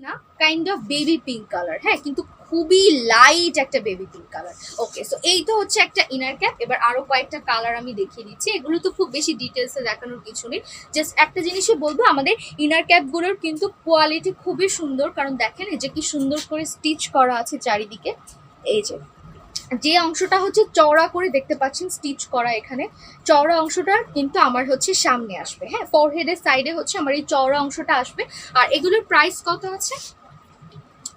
না kind of baby pink colour, হ্যাঁ কিন্তু খুবই লাইট একটা বেবি পিঙ্ক কালার। ওকে, সো এই তো হচ্ছে একটা ইনার ক্যাপ। এবার আরো কয়েকটা কালার আমি দেখিয়ে দিচ্ছি, এগুলো তো খুব বেশি ডিটেলসে দেখানোর কিছু নেই, জাস্ট একটা জিনিসই বলবো, আমাদের ইনার ক্যাপগুলোর কিন্তু কোয়ালিটি খুবই সুন্দর, কারণ দেখেন এই যে কি সুন্দর করে স্টিচ করা আছে চারিদিকে। এই যে অংশটা হচ্ছে চওড়া করে দেখতে পাচ্ছেন স্টিচ করা, এখানে চওড়া অংশটা কিন্তু আমার হচ্ছে সামনে আসবে, হ্যাঁ ফরহেডের সাইডে হচ্ছে আমার এই চওড়া অংশটা আসবে। আর এগুলোর প্রাইস কত আছে?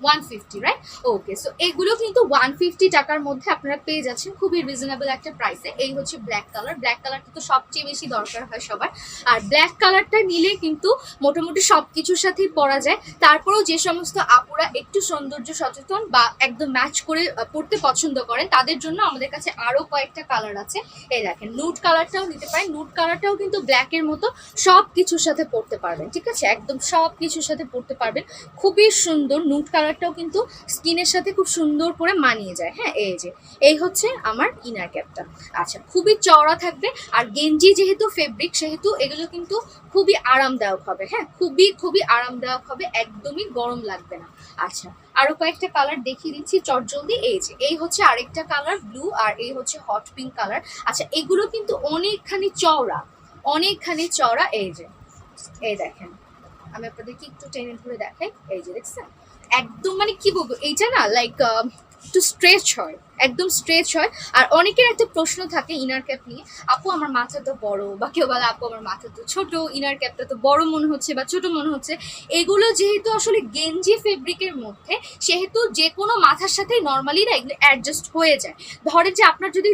150, রাইট? ওকে, সো এগুলো কিন্তু 150 টাকার মধ্যে আপনারা পেয়ে যাচ্ছেন খুবই রিজনেবল একটা প্রাইসে। এই হচ্ছে ব্ল্যাক কালার, ব্ল্যাক কালারটা তো সবচেয়ে বেশি দরকার হয় সবার, আর ব্ল্যাক কালারটা নিলে কিন্তু মোটামুটি সব কিছুর সাথেই পরা যায়। তারপরেও যে সমস্ত আপুরা একটু সৌন্দর্য সচেতন বা একদম ম্যাচ করে পরতে পছন্দ করেন, তাদের জন্য আমাদের কাছে আরও কয়েকটা কালার আছে। এই দেখেন, নুড কালারটাও নিতে পারেন, নুড কালারটাও কিন্তু ব্ল্যাকের মতো সব কিছুর সাথে পরতে পারবেন, ঠিক আছে, একদম সব কিছুর সাথে পরতে পারবেন, খুবই সুন্দর। নুড কালারটাও কিন্তু স্কিনের সাথে খুব সুন্দর করে মানিয়ে যায়। হ্যাঁ, এই হচ্ছে আমার ইনার ক্যাপটা। আচ্ছা, খুবই চওড়া থাকবে, আর গেঞ্জি যেহেতু ফেব্রিক সেহেতু এগুলো কিন্তু খুবই আরামদায়ক হবে, হ্যাঁ খুবই খুবই আরামদায়ক হবে, একদমই গরম লাগবে না। আচ্ছা, আরো কয়েকটা কালার দেখিয়ে দিচ্ছি চটজলদি। এই হচ্ছে আরেকটা কালার ব্লু, আর এই হচ্ছে হট পিঙ্ক কালার। আচ্ছা, এগুলো কিন্তু অনেকখানি চওড়া, অনেকখানি চওড়া। এই দেখেন, আমি আপনাদেরকে একটু টেনে ধরে দেখাই। এই যে দেখছেন, একদম মানে কি বলবো, এইটা না লাইক একটু স্ট্রেচ হয়, একদম স্ট্রেচ হয়। আর অনেকের একটা প্রশ্ন থাকে ইনার ক্যাপ নিয়ে, আপু আমার মাথা তো বড়, বা কেউ বলে আপু আমার মাথা তো ছোট, ইনার ক্যাপটা তো বড় মনে হচ্ছে বা ছোট মনে হচ্ছে। এগুলো যেহেতু আসলে গেঞ্জি ফেব্রিকের মধ্যে, সেহেতু যে কোনো মাথার সাথেই নর্মালি না এগুলো অ্যাডজাস্ট হয়ে যায়। ধরে যে আপনার যদি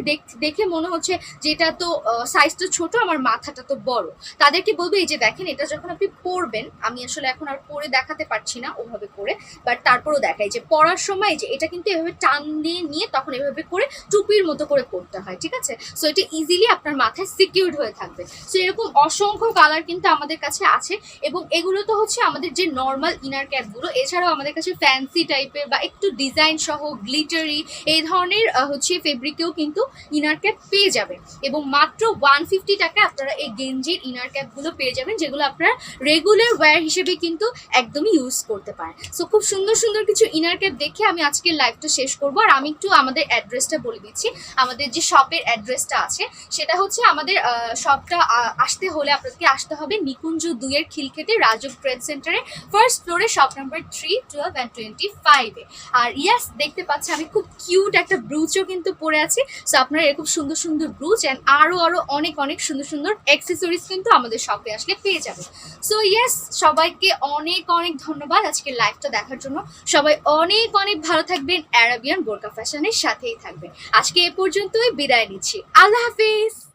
দেখে মনে হচ্ছে যে এটা তো সাইজটা ছোট, আমার মাথাটা তো বড়, তাদেরকে বলবো এই যে দেখেন, এটা যখন আপনি পরবেন, আমি আসলে এখন আর পরে দেখাতে পারছি না ওভাবে করে, বাট তারপরেও দেখাই যে পরার সময় যে এটা কিন্তু এভাবে টান দিয়ে নিয়ে তখন এভাবে করে টুপির মতো করে পরতে হয়, ঠিক আছে। সো এটা ইজিলি আপনার মাথায় সিকিউরড হয়ে থাকবে। সো এরকম অসংখ্য কালার কিন্তু আমাদের কাছে আছে, এবং এগুলো তো হচ্ছে আমাদের যে নর্মাল ইনার ক্যাপগুলো, এছাড়াও আমাদের কাছে ফ্যান্সি টাইপের বা একটু ডিজাইন সহ গ্লিটারি এই ধরনের হচ্ছে ফেব্রিকেও কিন্তু ইনার ক্যাপ পেয়ে যাবেন, এবং মাত্র 150 টাকায় আপনারা এই গেঞ্জির ইনার ক্যাপগুলো পেয়ে যাবেন, যেগুলো আপনারা রেগুলার ওয়্যার হিসেবে কিন্তু একদমই ইউজ করতে পারেন। সো খুব সুন্দর সুন্দর কিছু ইনার ক্যাপ দেখে আমি আজকের লাইভটা শেষ করবো। আর আমি একটু আমাদের অ্যাড্রেসটা বলে দিচ্ছি। আমাদের যে শপের অ্যাড্রেসটা আছে সেটা হচ্ছে, আমাদের শপটা আসতে হলে আপনাদেরকে আসতে হবে নিকুঞ্জ 2-এর খিলক্ষেতে রাজুক ট্রেড সেন্টারে ফার্স্ট ফ্লোরে, শপ নাম্বার 3, 12 and 25-এ। আর ইয়াস, দেখতে পাচ্ছি আমি খুব কিউট একটা ব্রুচও কিন্তু পরে আছি। সো আপনারা এরকম সুন্দর সুন্দর ব্রুচ অ্যান্ড আরও অনেক অনেক সুন্দর সুন্দর অ্যাক্সেসরিজ কিন্তু আমাদের শপে আসলে পেয়ে যাবে। সো ইয়েস, সবাইকে অনেক অনেক ধন্যবাদ আজকের লাইভটা দেখার জন্য। সবাই অনেক অনেক ভালো থাকবেন, অ্যারাবিয়ান বোরকা ফ্যাশনের সাথেই থাকবেন। আজকে এ পর্যন্তই বিদায় নিচ্ছি, আল্লাহ হাফিজ।